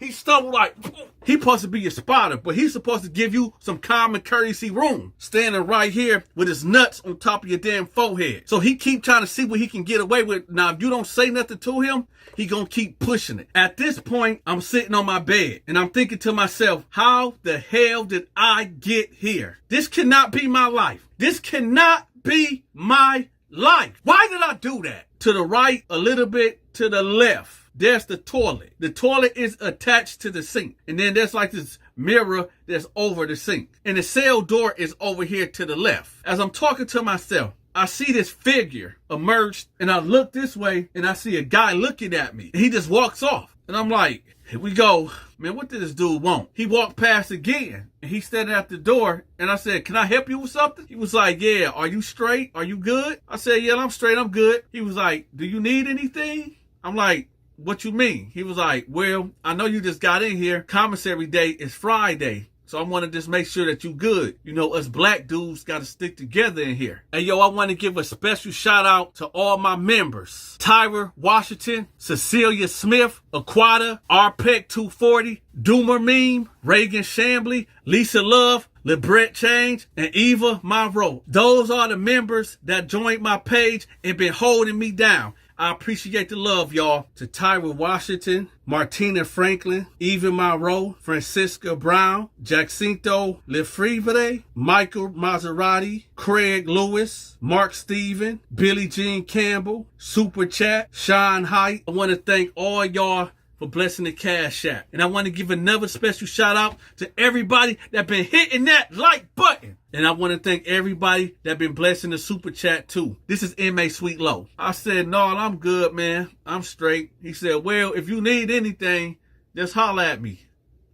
He stumbled like, he supposed to be your spotter, but he's supposed to give you some common courtesy room, standing right here with his nuts on top of your damn forehead. So he keep trying to see what he can get away with. Now, if you don't say nothing to him, he gonna keep pushing it. At this point, I'm sitting on my bed and I'm thinking to myself, how the hell did I get here? This cannot be my life. This cannot be my life. Why did I do that? To the right, a little bit to the left, there's the toilet. The toilet is attached to the sink. And then there's like this mirror that's over the sink. And the cell door is over here to the left. As I'm talking to myself, I see this figure emerge and I look this way and I see a guy looking at me. And he just walks off. And I'm like, here we go. Man, what did this dude want? He walked past again and he's standing at the door. And I said, can I help you with something? He was like, yeah, are you straight? Are you good? I said, yeah, I'm straight. I'm good. He was like, do you need anything? I'm like, what you mean? He was like, well, I know you just got in here. Commissary day is Friday. So I want to just make sure that you good. You know, us black dudes got to stick together in here. And yo, I want to give a special shout out to all my members. Tyra Washington, Cecilia Smith, Aquata, Arpec 240, Doomer Meme, Reagan Shambly, Lisa Love, LeBret Change, and Eva Monroe. Those are the members that joined my page and been holding me down. I appreciate the love, y'all. To Tyra Washington, Martina Franklin, Eva Monroe, Francisca Brown, Jacinto Lefevre, Michael Maserati, Craig Lewis, Mark Steven, Billie Jean Campbell, Super Chat, Sean Height. I want to thank all y'all for blessing the Cashapp. And I want to give another special shout out to everybody that been hitting that like button. And I want to thank everybody that been blessing the super chat too. This is Inmate Sweet Low. I said, no, I'm good, man. I'm straight. He said, well, if you need anything, just holler at me.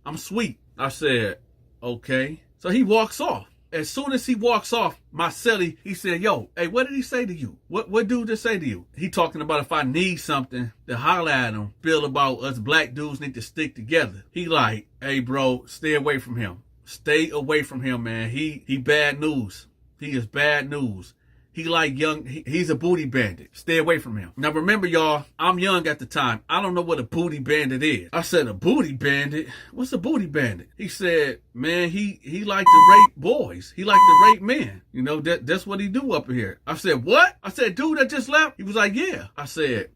I'm sweet. I said, okay. So he walks off. As soon as he walks off, my celly, he said, yo, hey, what did he say to you? What dude just say to you? He talking about if I need something to holler at him, feel about us black dudes need to stick together. He like, hey, bro, stay away from him. Stay away from him, man. He bad news. He is bad news. He like young, he's a booty bandit. Stay away from him. Now remember, y'all, I'm young at the time. I don't know what a booty bandit is. I said, a booty bandit? What's a booty bandit? He said, man, he like to rape boys. He like to rape men. You know, that's what he do up here. I said, what? I said, dude that just left? He was like, yeah. I said,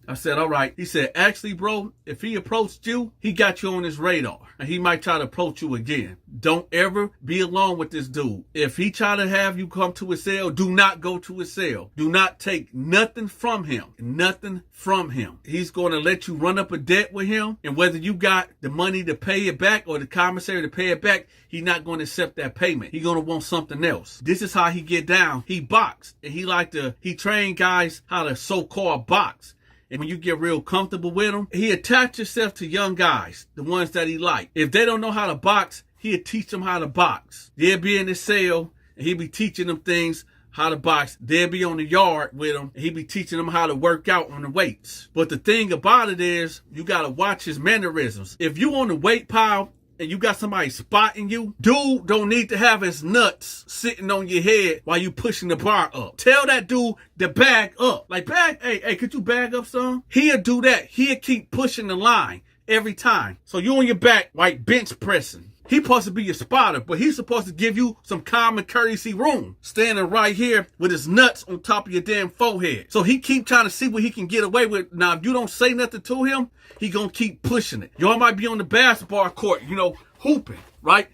I said, all right. He said, actually, bro, if he approached you, he got you on his radar. And he might try to approach you again. Don't ever be alone with this dude. If he try to have you come to his cell, do not go to his cell. Do not take nothing from him. Nothing from him. He's going to let you run up a debt with him. And whether you got the money to pay it back or the commissary to pay it back, he's not going to accept that payment. He's going to want something else. This is how he get down. He boxed. And he trained guys how to so-called box. And when you get real comfortable with him, he attach himself to young guys, the ones that he like. If they don't know how to box, he'll teach them how to box. They'll be in his cell, and he'll be teaching them things, how to box. They'll be on the yard with him, and he'll be teaching them how to work out on the weights. But the thing about it is, you got to watch his mannerisms. If you on the weight pile, and you got somebody spotting you, dude don't need to have his nuts sitting on your head while you pushing the bar up. Tell that dude to bag up. Like, hey, could you bag up some? He'll do that. He'll keep pushing the line every time. So you on your back, like bench pressing. He's supposed to be your spotter, but he's supposed to give you some common courtesy room, standing right here with his nuts on top of your damn forehead. So he keep trying to see what he can get away with. Now, if you don't say nothing to him, he gonna keep pushing it. Y'all might be on the basketball court, you know, hooping, right?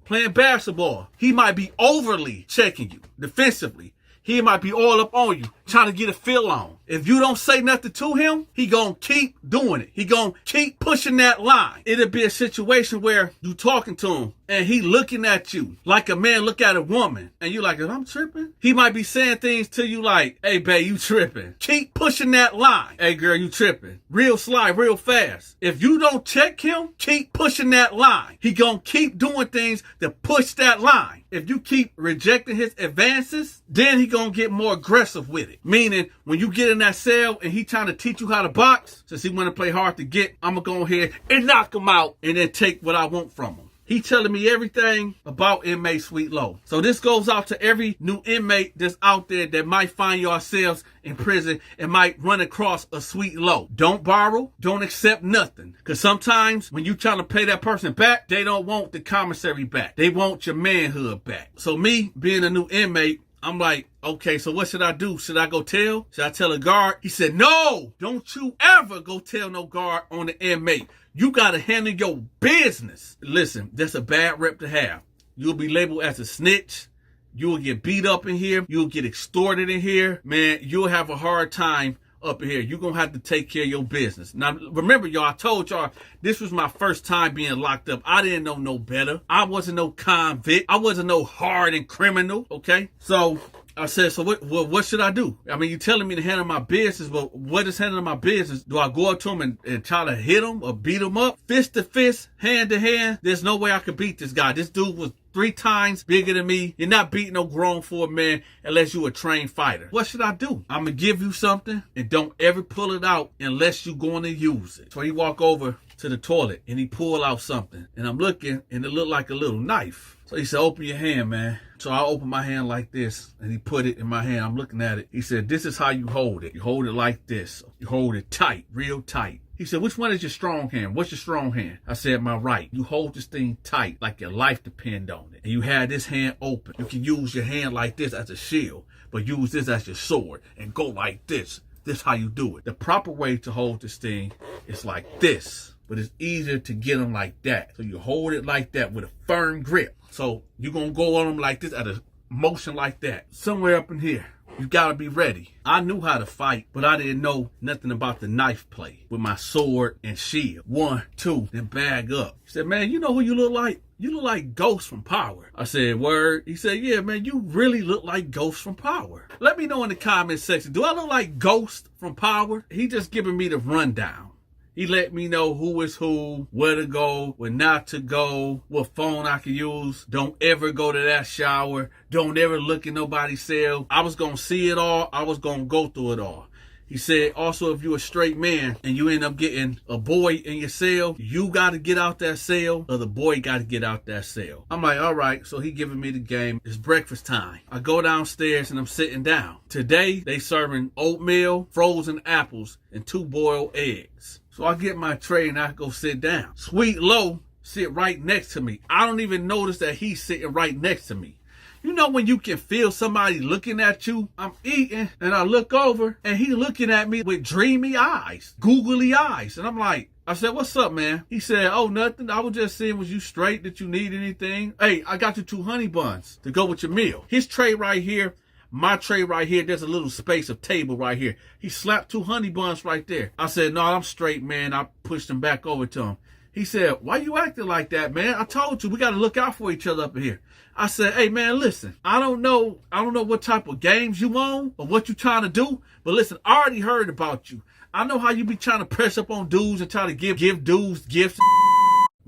Playing basketball. He might be overly checking you defensively. He might be all up on you, trying to get a feel on. If you don't say nothing to him, he gonna keep doing it. He gonna keep pushing that line. It'll be a situation where you talking to him and he looking at you like a man look at a woman. And you like, I'm tripping? He might be saying things to you like, hey, babe, you tripping. Keep pushing that line. Hey, girl, you tripping. Real slide, real fast. If you don't check him, keep pushing that line. He gonna keep doing things to push that line. If you keep rejecting his advances, then he gonna get more aggressive with it. Meaning, when you get in that cell and he trying to teach you how to box, since he want to play hard to get, I'm gonna go ahead and knock him out and then take what I want from him. He telling me everything about inmate Sweet Low. So this goes out to every new inmate that's out there that might find yourselves in prison and might run across a Sweet Low. Don't borrow. Don't accept nothing. Because sometimes when you trying to pay that person back, they don't want the commissary back. They want your manhood back. So me, being a new inmate, I'm like, okay, so what should I do? Should I go tell? Should I tell a guard? He said, no, don't you ever go tell no guard on the inmate. You got to handle your business. Listen, that's a bad rep to have. You'll be labeled as a snitch. You'll get beat up in here. You'll get extorted in here. Man, you'll have a hard time up in here. You're going to have to take care of your business. Now, remember, y'all, I told y'all this was my first time being locked up. I didn't know no better. I wasn't no convict. I wasn't no hardened criminal, okay? So I said, so what should I do? I mean, you're telling me to handle my business, but what is handling my business? Do I go up to him and try to hit him or beat him up? Fist to fist, hand to hand? There's no way I could beat this guy. This dude was 3 times bigger than me. You're not beating no grown for a man unless you're a trained fighter. What should I do? I'm going to give you something and don't ever pull it out unless you're going to use it. So he walk over to the toilet and he pull out something. And I'm looking and it looked like a little knife. So he said, open your hand, man. So I opened my hand like this and he put it in my hand. I'm looking at it. He said, this is how you hold it. You hold it like this. You hold it tight, real tight. He said, which one is your strong hand? What's your strong hand? I said, my right. You hold this thing tight like your life depends on it. And you have this hand open. You can use your hand like this as a shield, but use this as your sword and go like this. This is how you do it. The proper way to hold this thing is like this, but it's easier to get them like that. So you hold it like that with a firm grip. So you're going to go on them like this at a motion like that. Somewhere up in here. You gotta be ready. I knew how to fight, but I didn't know nothing about the knife play with my sword and shield. 1, 2, then bag up. He said, man, you know who you look like? You look like Ghost from Power. I said, word? He said, yeah, man, you really look like Ghost from Power. Let me know in the comment section, do I look like Ghost from Power? He just giving me the rundown. He let me know who is who, where to go, where not to go, what phone I can use. Don't ever go to that shower. Don't ever look in nobody's cell. I was going to see it all. I was going to go through it all. He said, also, if you're a straight man and you end up getting a boy in your cell, you got to get out that cell or the boy got to get out that cell. I'm like, all right. So he giving me the game. It's breakfast time. I go downstairs and I'm sitting down. Today, they serving oatmeal, frozen apples, and 2 boiled eggs. So I get my tray and I go sit down. Sweet Low sit right next to me. I don't even notice that he's sitting right next to me. You know when you can feel somebody looking at you? I'm eating and I look over and he looking at me with dreamy eyes, googly eyes. And I'm like, I said, what's up, man? He said, oh, nothing. I was just seeing, was you straight? Did you need anything? Hey, I got you 2 honey buns to go with your meal. His tray right here. My tray right here, there's a little space of table right here. He slapped 2 honey buns right there. I said, no, I'm straight, man. I pushed him back over to him. He said, why you acting like that, man? I told you, we got to look out for each other up in here. I said, hey, man, listen, I don't know what type of games you on or what you trying to do, but listen, I already heard about you. I know how you be trying to press up on dudes and try to give dudes gifts,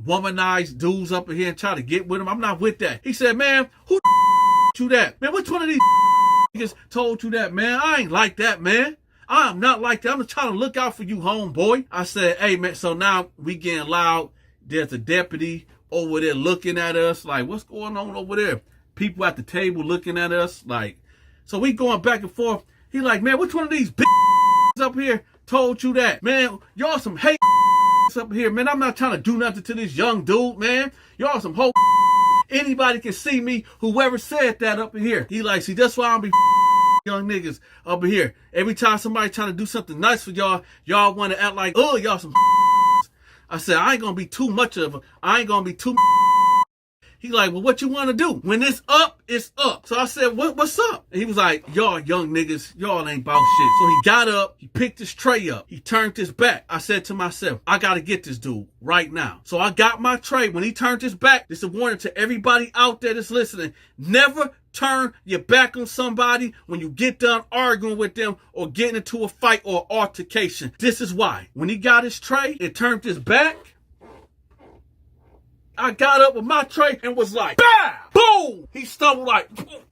womanize dudes up in here and try to get with them. I'm not with that. He said, man, who you that? Man, which one of these niggas told you that, man? I ain't like that, man. I'm not like that. I'm just trying to look out for you, homeboy. I said, hey, man, so now we getting loud. There's a deputy over there looking at us like, what's going on over there? People at the table looking at us like, so we going back and forth. He like, man, which one of these up here told you that? Man, y'all some hate up here, man. I'm not trying to do nothing to this young dude, man. Y'all some whole anybody can see me, whoever said that up in here. He like, see, that's why I'm be young niggas up in here. Every time somebody trying to do something nice for y'all, y'all want to act like, oh, y'all some I said, I ain't going to be too much of a, I ain't going to be too He like, well, what you want to do? When it's up, it's up. So I said, what's up? And he was like, y'all young niggas, y'all ain't about shit. So he got up, he picked his tray up, he turned his back. I said to myself, I got to get this dude right now. So I got my tray. When he turned his back, this is a warning to everybody out there that's listening. Never turn your back on somebody when you get done arguing with them or getting into a fight or altercation. This is why. When he got his tray and turned his back, I got up with my tray and was like, bah! Boom! He stumbled like, boom.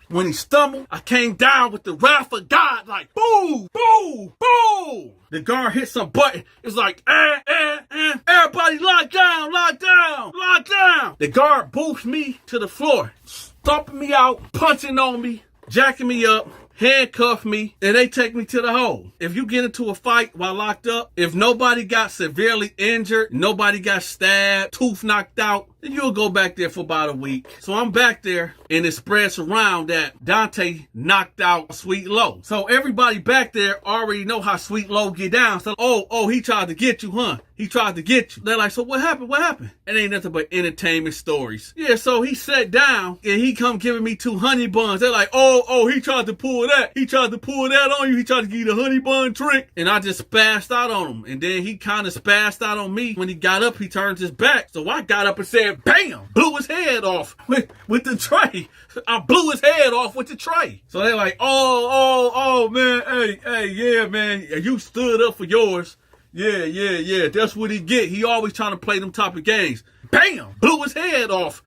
When he stumbled, I came down with the wrath of God like, boom, boom, boom. The guard hit some button. It's like, Everybody lock down, lock down, lock down. The guard boots me to the floor, stomping me out, punching on me, jacking me up, handcuff me, and they take me to the hole. If you get into a fight while locked up, if nobody got severely injured, nobody got stabbed, tooth knocked out, then you'll go back there for about a week. So I'm back there, and it spreads around that Dante knocked out Sweet Low. So everybody back there already know how Sweet Low get down. So, oh, he tried to get you, huh? He tried to get you. They're like, so what happened? What happened? It ain't nothing but entertainment stories. Yeah, so he sat down, and he come giving me 2 honey buns. They're like, oh, he tried to pull that. He tried to pull that on you. He tried to give you the honey bun trick. And I just spazzed out on him. And then he kind of spazzed out on me. When he got up, he turned his back. So I got up and said, bam, blew his head off with the tray. I blew his head off with the tray. So they're like, oh, man, hey, yeah, man, you stood up for yours. Yeah, that's what he get. He always trying to play them type of games. Bam, blew his head off.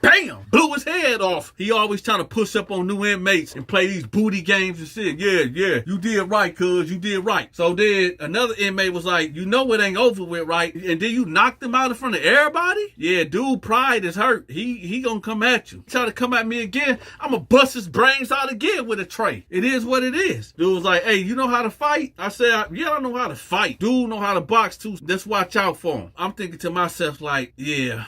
Bam! Blew his head off. He always trying to push up on new inmates and play these booty games and shit. Yeah. You did right, cuz. You did right. So then another inmate was like, you know it ain't over with, right? And then you knocked him out in front of everybody? Yeah, dude, pride is hurt. He gonna come at you. Try to come at me again, I'm gonna bust his brains out again with a tray. It is what it is. Dude was like, hey, you know how to fight? I said, yeah, I know how to fight. Dude know how to box too. Let's watch out for him. I'm thinking to myself like, yeah.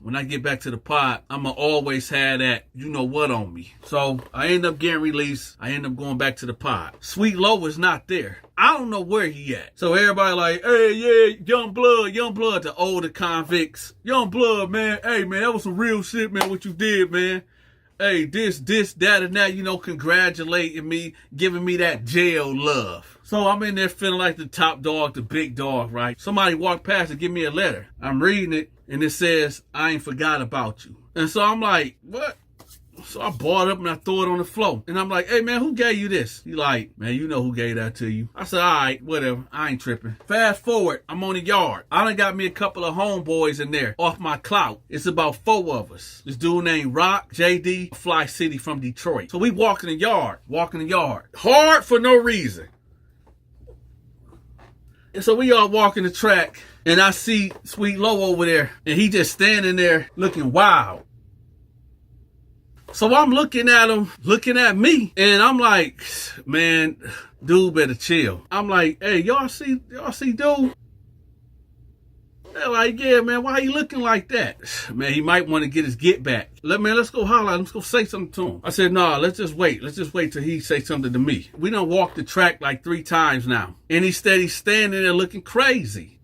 When I get back to the pod, I'ma always have that you know what on me. So I end up getting released. I end up going back to the pod. Sweet Low is not there. I don't know where he at. So everybody like, hey, yeah, young blood, the older convicts. Young blood, man. Hey, man, that was some real shit, man, what you did, man. Hey, this, that, and that, you know, congratulating me, giving me that jail love. So I'm in there feeling like the top dog, the big dog, right? Somebody walked past and give me a letter. I'm reading it, and it says, I ain't forgot about you. And so I'm like, what? So I bought it up and I threw it on the floor. And I'm like, hey, man, who gave you this? He like, man, you know who gave that to you. I said, all right, whatever. I ain't tripping. Fast forward, I'm on the yard. I done got me a couple of homeboys in there off my clout. It's about 4 of us. This dude named Rock, JD, Fly City from Detroit. So we walking the yard. Hard for no reason. And so we all walking the track. And I see Sweet Low over there. And he just standing there looking wild. So I'm looking at him, looking at me, and I'm like, man, dude better chill. I'm like, hey, y'all see dude? They're like, yeah, man, why you looking like that? Man, he might want to get his get back. Let's go holler. Let's go say something to him. I said, nah, let's just wait. Let's just wait till he say something to me. We done walked the track like 3 times now. And he's steady standing there looking crazy.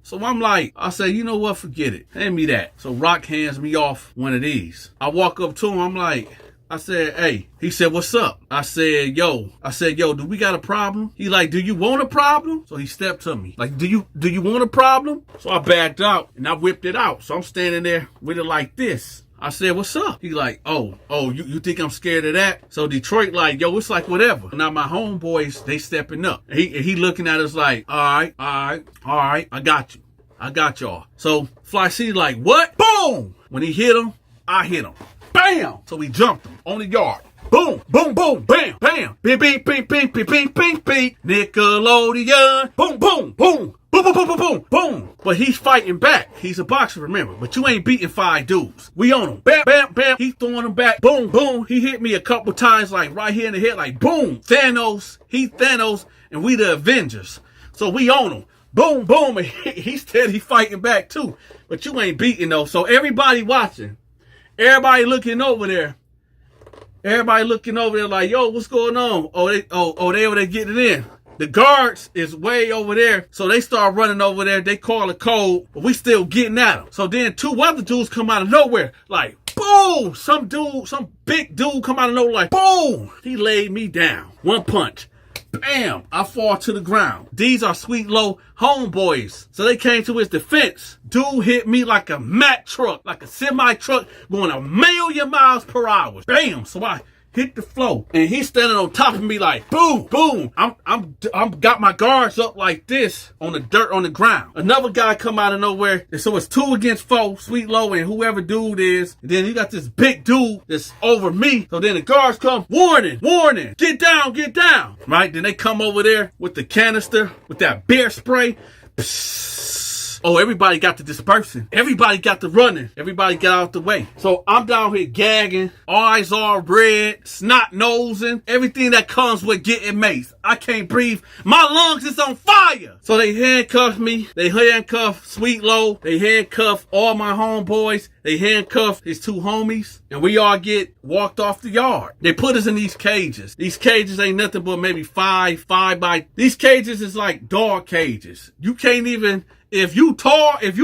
So I'm like, I say, you know what? Forget it. Hand me that. So Rock hands me off one of these. I walk up to him. I'm like, I said, hey. He said, what's up? I said, yo, do we got a problem? He like, do you want a problem? So he stepped to me. Like, do you want a problem? So I backed out and I whipped it out. So I'm standing there with it like this. I said, what's up? He like, oh, you think I'm scared of that? So Detroit like, yo, it's like whatever. Now my homeboys, they stepping up. He looking at us like, all right, I got you. I got y'all. So Fly City like, what? Boom! When he hit him, I hit him. Bam! So we jumped him on the yard. Boom, boom, boom, bam, bam. Bing, bing, bing, bing, bing, bing, bing, bing. Nickelodeon. Boom, boom, boom. Boom, boom, boom, boom, boom, boom. But he's fighting back. He's a boxer, remember. But you ain't beating 5 dudes. We on him. Bam, bam, bam. He throwing him back. Boom, boom. He hit me a couple times, like right here in the head, like boom. Thanos. He Thanos, and we the Avengers. So we on him. Boom, boom. And he's steady fighting back too. But you ain't beating though. So everybody watching. Everybody looking over there. Everybody looking over there like, yo, what's going on? They over there getting it in. The guards is way over there. So they start running over there. They call a code, but we still getting at them. So then 2 other dudes come out of nowhere. Like, boom! Some big dude come out of nowhere like, boom! He laid me down. 1 punch. Bam! I fall to the ground. These are Sweet Low homeboys. So they came to his defense. Dude hit me like a Mack truck, like a semi truck going 1,000,000 miles per hour. Bam! So I hit the floor, and he's standing on top of me like boom, boom. I'm got my guards up like this on the dirt on the ground. Another guy come out of nowhere, and so it's 2 against 4, Sweet Low and whoever dude is. And then you got this big dude that's over me. So then the guards come, warning, get down. Right? Then they come over there with the canister, with that bear spray. Oh, everybody got to dispersing. Everybody got to running. Everybody got out the way. So I'm down here gagging, eyes all red, snot nosing, everything that comes with getting maced. I can't breathe. My lungs is on fire. So they handcuffed me. They handcuffed Sweet Low. They handcuffed all my homeboys. They handcuffed his two homies. And we all get walked off the yard. They put us in these cages. These cages ain't nothing but maybe five by. These cages is like dog cages. You can't even... If you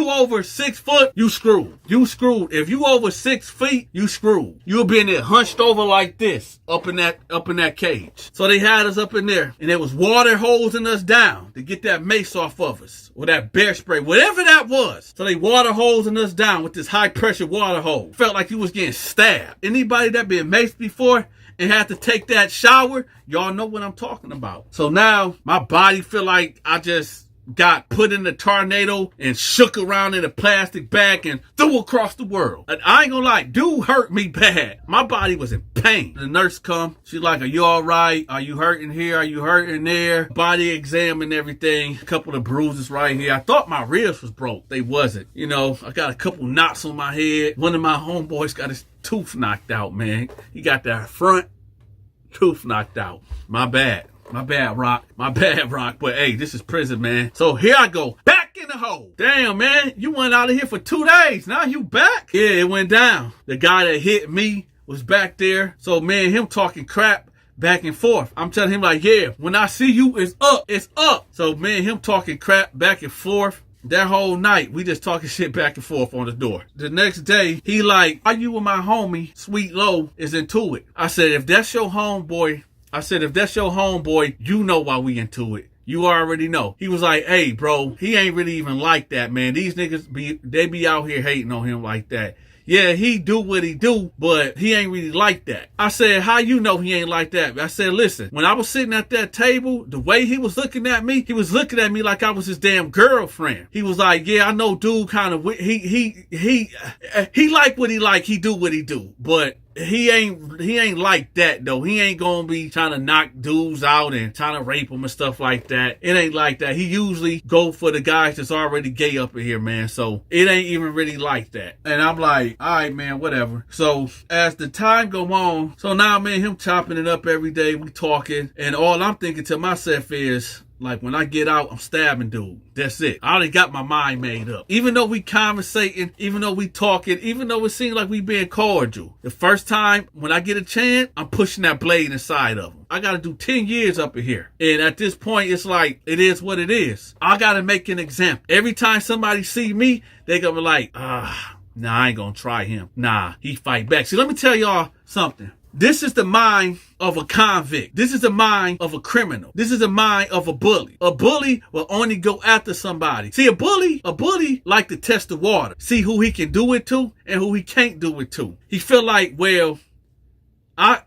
over 6 foot, you screwed. You screwed. If you over 6 feet, you screwed. You'll be in there hunched over like this, up in that cage. So they had us up in there, and there was water hosing us down to get that mace off of us, or that bear spray, whatever that was. So they water hosing us down with this high pressure water hose. Felt like you was getting stabbed. Anybody that been maced before and had to take that shower, y'all know what I'm talking about. So now my body feel like I just got put in a tornado and shook around in a plastic bag and threw across the world. And I ain't gonna lie, dude hurt me bad. My body was in pain. The nurse come, she's like, are you all right? Are you hurting here? Are you hurting there? Body exam and everything. A couple of bruises right here. I thought my ribs was broke. They wasn't. You know, I got a couple knots on my head. One of my homeboys got his tooth knocked out, man. He got that front tooth knocked out. My bad. My bad, Rock. My bad, Rock. But hey, this is prison, man. So here I go. Back in the hole. Damn, man. You went out of here for 2 days. Now you back? Yeah, it went down. The guy that hit me was back there. So me and him talking crap back and forth. I'm telling him like, yeah, when I see you, it's up. It's up. So me and him talking crap back and forth. That whole night, we just talking shit back and forth on the door. The next day, he like, are you and my homie, Sweet Low, is into it? I said, if that's your homeboy, you know why we into it. You already know. He was like, hey, bro, he ain't really even like that, man. These niggas they be out here hating on him like that. Yeah, he do what he do, but he ain't really like that. I said, how you know he ain't like that? I said, listen, when I was sitting at that table, the way he was looking at me, he was looking at me like I was his damn girlfriend. He was like, yeah, I know dude kind of, he like what he like, he do what he do, but he ain't like that though. He ain't gonna be trying to knock dudes out and trying to rape them and stuff like that. It ain't like that. He usually go for the guys that's already gay up in here, man. So it ain't even really like that. And I'm like, all right, man, whatever. So as the time go on, so now me and him chopping it up every day. We talking, and all I'm thinking to myself is, like, when I get out, I'm stabbing dude. That's it. I already got my mind made up. Even though we conversating, even though we talking, even though it seems like we being cordial, the first time when I get a chance, I'm pushing that blade inside of him. I got to do 10 years up in here. And at this point, it's like, it is what it is. I got to make an example. Every time somebody see me, they gonna be like, nah, I ain't gonna try him. Nah, he fight back. See, let me tell y'all something. This is the mind of a convict. This is the mind of a criminal. This is the mind of a bully. A bully will only go after somebody. See, a bully like to test the water. See who he can do it to and who he can't do it to. He feel like, well,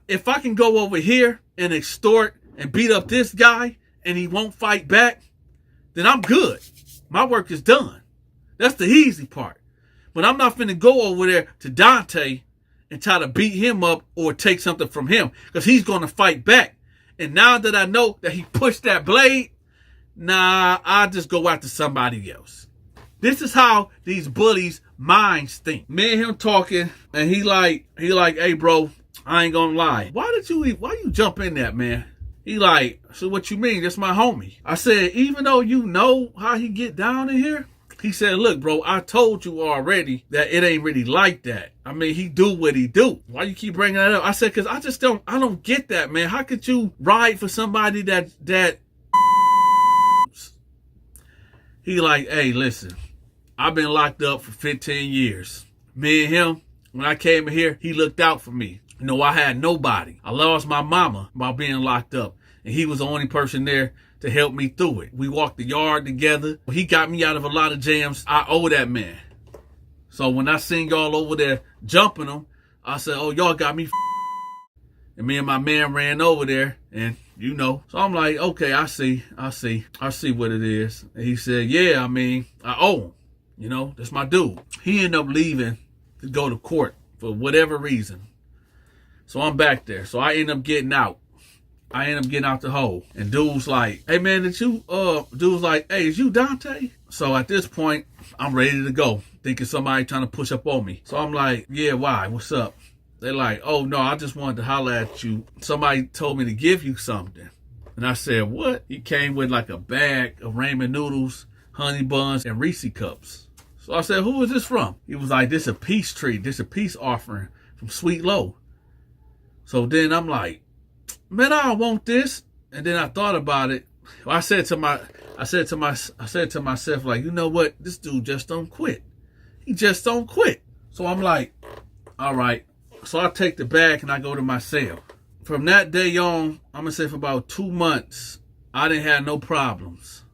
if I can go over here and extort and beat up this guy and he won't fight back, then I'm good. My work is done. That's the easy part. But I'm not finna go over there to Dante and try to beat him up or take something from him, because he's going to fight back. And now that I know that he pushed that blade, nah, I'll just go after somebody else. This is how these bullies' minds think. Me and him talking, and he like, hey, bro, I ain't gonna lie. Why you jump in that, man? He like, so what you mean? That's my homie. I said, even though you know how he get down in here, he said, look, bro, I told you already that it ain't really like that. I mean, he do what he do. Why you keep bringing that up? I said, because I don't get that, man. How could you ride for somebody that he like, hey, listen, I've been locked up for 15 years. Me and him, when I came in here, he looked out for me. You know, I had nobody. I lost my mama by being locked up, and he was the only person there to help me through it. We walked the yard together. He got me out of a lot of jams. I owe that man. So when I seen y'all over there jumping them, I said, oh, y'all got me. And me and my man ran over there, and you know. So I'm like, okay, I see what it is. And he said, yeah, I mean, I owe him. You know, that's my dude. He ended up leaving to go to court for whatever reason. So I'm back there. So I end up getting out. the hole. And dude's like, hey man, dude's like, hey, is you Dante? So at this point, I'm ready to go, thinking somebody trying to push up on me. So I'm like, yeah, why? What's up? They're like, oh, no, I just wanted to holler at you. Somebody told me to give you something. And I said, what? He came with like a bag of ramen noodles, honey buns, and Reese cups. So I said, who is this from? He was like, this a peace treat. This a peace offering from Sweet Low. So then I'm like, man, I don't want this. And then I thought about it. I said to myself, like, you know what? This dude just don't quit. He just don't quit. So I'm like, all right. So I take the bag and I go to my cell. From that day on, I'm gonna say for about 2 months, I didn't have no problems.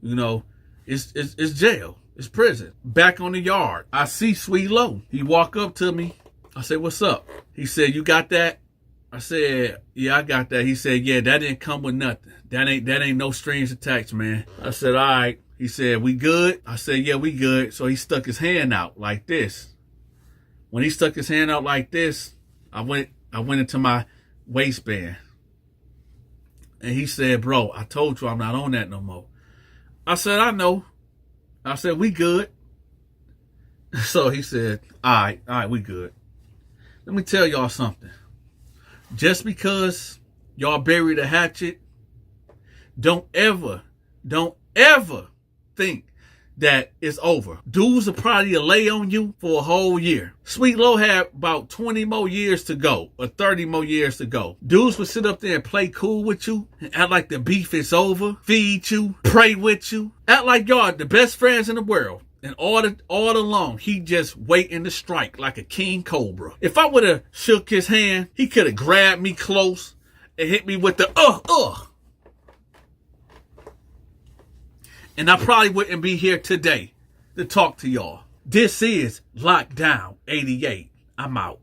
You know, it's jail. It's prison. Back on the yard, I see Sweet Low. He walk up to me. I said, what's up? He said, you got that? I said, yeah, I got that. He said, yeah, that didn't come with nothing. That ain't no strings attached, man. I said, all right. He said, we good? I said, yeah, we good. So he stuck his hand out like this. When he stuck his hand out like this, I went into my waistband. And he said, bro, I told you I'm not on that no more. I said, I know. I said, we good. So he said, all right, we good. Let me tell y'all something. Just because y'all buried a hatchet, don't ever think that it's over. Dudes will probably lay on you for a whole year. Sweet Low had about 20 more years to go, or 30 more years to go. Dudes would sit up there and play cool with you, and act like the beef is over, feed you, pray with you, act like y'all are the best friends in the world. And all along, he just waiting to strike like a king cobra. If I would have shook his hand, he could have grabbed me close and hit me with the And I probably wouldn't be here today to talk to y'all. This is Lockdown 88. I'm out.